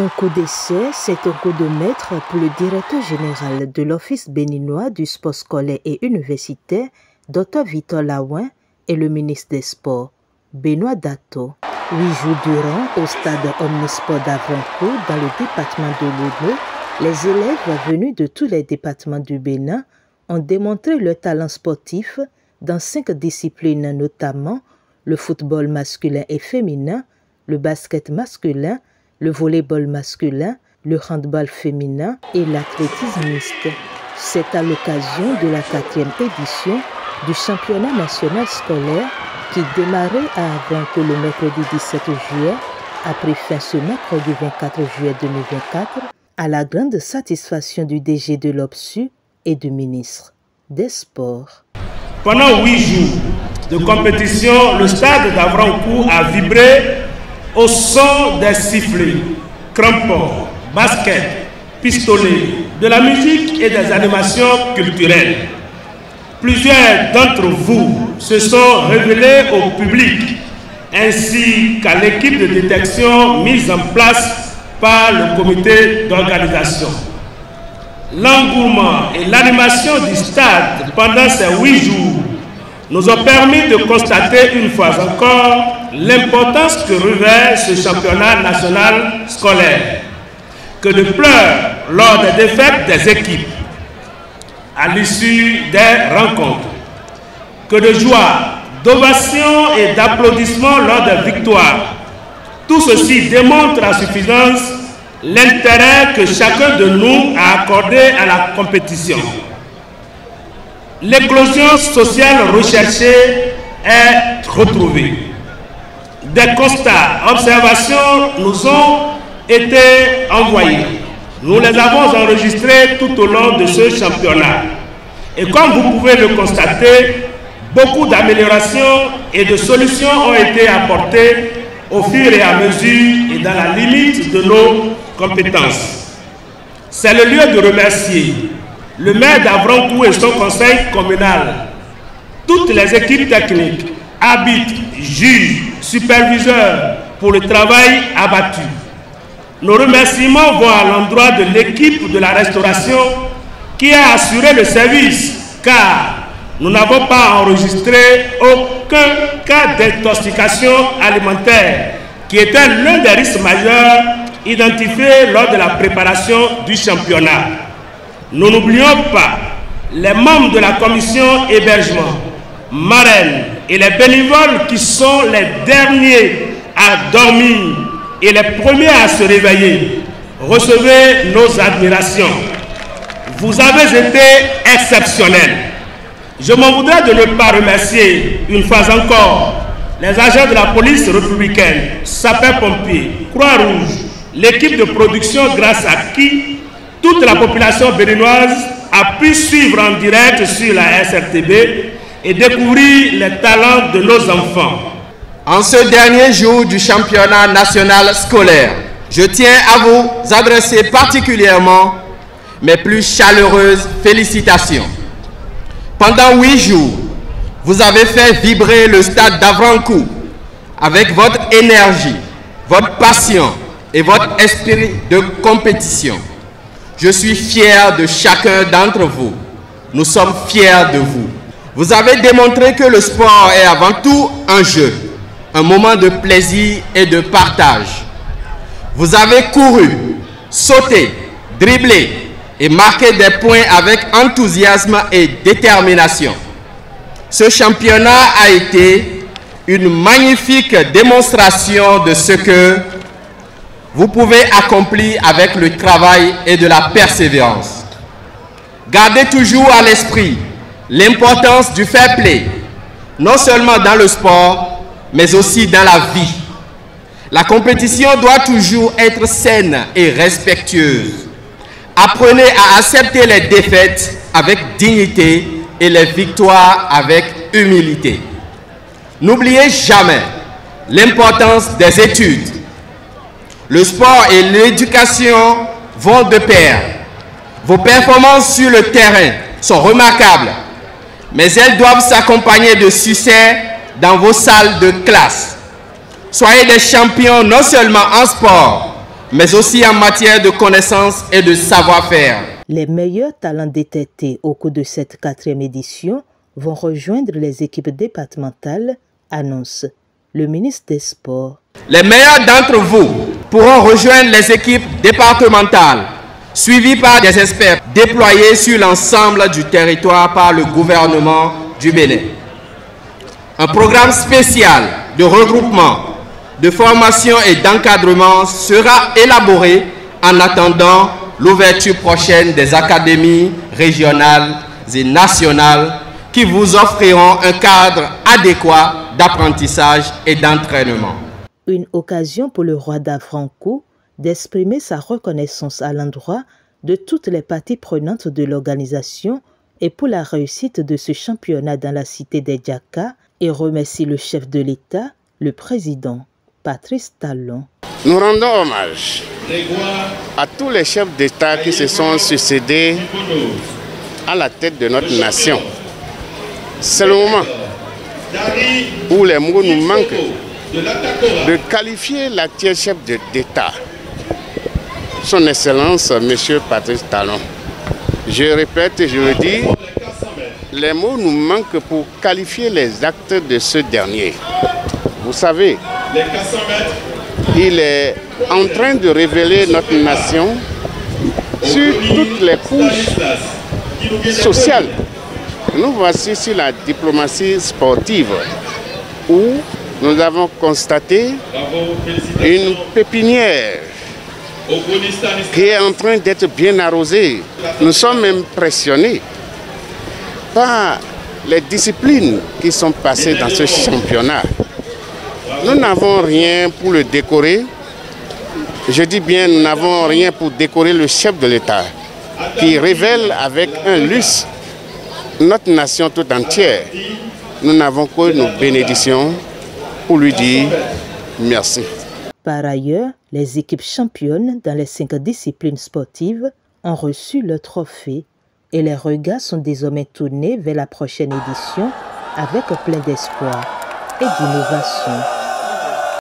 Un coup d'essai, c'est un coup de maître pour le directeur général de l'Office béninois du sport scolaire et universitaire, Dr Victor Laouin, et le ministre des Sports, Benoît Dato. 8 jours durant, au stade Omnisport d'Avrancourt, dans le département de l'Ono, les élèves venus de tous les départements du Bénin ont démontré leur talent sportif dans 5 disciplines, notamment le football masculin et féminin, le basket masculin, le volleyball masculin, le handball féminin et l'athlétisme mixte. C'est à l'occasion de la 4e édition du championnat national scolaire qui démarrait à Avrancourt le mercredi 17 juillet, a pris fin ce mercredi 24 juillet 2024, à la grande satisfaction du DG de l'OPSU et du ministre des Sports. Pendant 8 jours de compétition, le stade d'Avrancourt a vibré au son des sifflets, crampons, baskets, pistolets, de la musique et des animations culturelles. Plusieurs d'entre vous se sont révélés au public ainsi qu'à l'équipe de détection mise en place par le comité d'organisation. L'engouement et l'animation du stade pendant ces 8 jours nous ont permis de constater une fois encore l'importance que revêt ce championnat national scolaire, que de pleurs lors des défaites des équipes, à l'issue des rencontres, que de joie, d'ovations et d'applaudissements lors des victoires. Tout ceci démontre à suffisance l'intérêt que chacun de nous a accordé à la compétition. L'éclosion sociale recherchée est retrouvée. Des constats, observations nous ont été envoyés. Nous les avons enregistrés tout au long de ce championnat. Et comme vous pouvez le constater, beaucoup d'améliorations et de solutions ont été apportées au fur et à mesure et dans la limite de nos compétences. C'est le lieu de remercier le maire d'Avrancourt et son conseil communal, toutes les équipes techniques, arbitres, juges, superviseurs pour le travail abattu. Nos remerciements vont à l'endroit de l'équipe de la restauration qui a assuré le service, car nous n'avons pas enregistré aucun cas d'intoxication alimentaire qui était l'un des risques majeurs identifiés lors de la préparation du championnat. Nous n'oublions pas les membres de la commission hébergement, marraines et les bénévoles qui sont les derniers à dormir et les premiers à se réveiller. Recevez nos admirations. Vous avez été exceptionnels. Je m'en voudrais de ne pas remercier une fois encore les agents de la police républicaine, sapeurs-pompiers, Croix-Rouge, l'équipe de production grâce à qui toute la population béninoise a pu suivre en direct sur la SRTB et découvrir les talents de nos enfants. En ce dernier jour du championnat national scolaire, je tiens à vous adresser particulièrement mes plus chaleureuses félicitations. Pendant 8 jours, vous avez fait vibrer le stade d'Avrancourt avec votre énergie, votre passion et votre esprit de compétition. Je suis fier de chacun d'entre vous. Nous sommes fiers de vous. Vous avez démontré que le sport est avant tout un jeu, un moment de plaisir et de partage. Vous avez couru, sauté, dribblé et marqué des points avec enthousiasme et détermination. Ce championnat a été une magnifique démonstration de ce que vous pouvez accomplir avec le travail et de la persévérance. Gardez toujours à l'esprit l'importance du fair play, non seulement dans le sport, mais aussi dans la vie. La compétition doit toujours être saine et respectueuse. Apprenez à accepter les défaites avec dignité et les victoires avec humilité. N'oubliez jamais l'importance des études. Le sport et l'éducation vont de pair. Vos performances sur le terrain sont remarquables, mais elles doivent s'accompagner de succès dans vos salles de classe. Soyez des champions non seulement en sport, mais aussi en matière de connaissances et de savoir-faire. Les meilleurs talents détectés au cours de cette 4e édition vont rejoindre les équipes départementales, annonce le ministre des Sports. Les meilleurs d'entre vous pourront rejoindre les équipes départementales, suivies par des experts déployés sur l'ensemble du territoire par le gouvernement du Bénin. Un programme spécial de regroupement, de formation et d'encadrement sera élaboré en attendant l'ouverture prochaine des académies régionales et nationales qui vous offriront un cadre adéquat d'apprentissage et d'entraînement. Une occasion pour le roi d'Afranco d'exprimer sa reconnaissance à l'endroit de toutes les parties prenantes de l'organisation et pour la réussite de ce championnat dans la cité des Djaka et remercie le chef de l'État, le président Patrice Talon. Nous rendons hommage à tous les chefs d'État qui se sont succédés à la tête de notre nation. C'est le moment où les mots nous manquent de qualifier l'actuel chef d'État, son Excellence, M. Patrice Talon. Je répète et je le dis, les mots nous manquent pour qualifier les actes de ce dernier. Vous savez, il est en train de révéler notre nation sur toutes les couches sociales. Nous voici sur la diplomatie sportive où nous avons constaté une pépinière qui est en train d'être bien arrosée. Nous sommes impressionnés par les disciplines qui sont passées dans ce championnat. Nous n'avons rien pour le décorer. Je dis bien, nous n'avons rien pour décorer le chef de l'État qui révèle avec un luxe notre nation tout entière. Nous n'avons que nos bénédictions pour lui dire merci. Par ailleurs, les équipes championnes dans les 5 disciplines sportives ont reçu le trophée et les regards sont désormais tournés vers la prochaine édition avec plein d'espoir et d'innovation.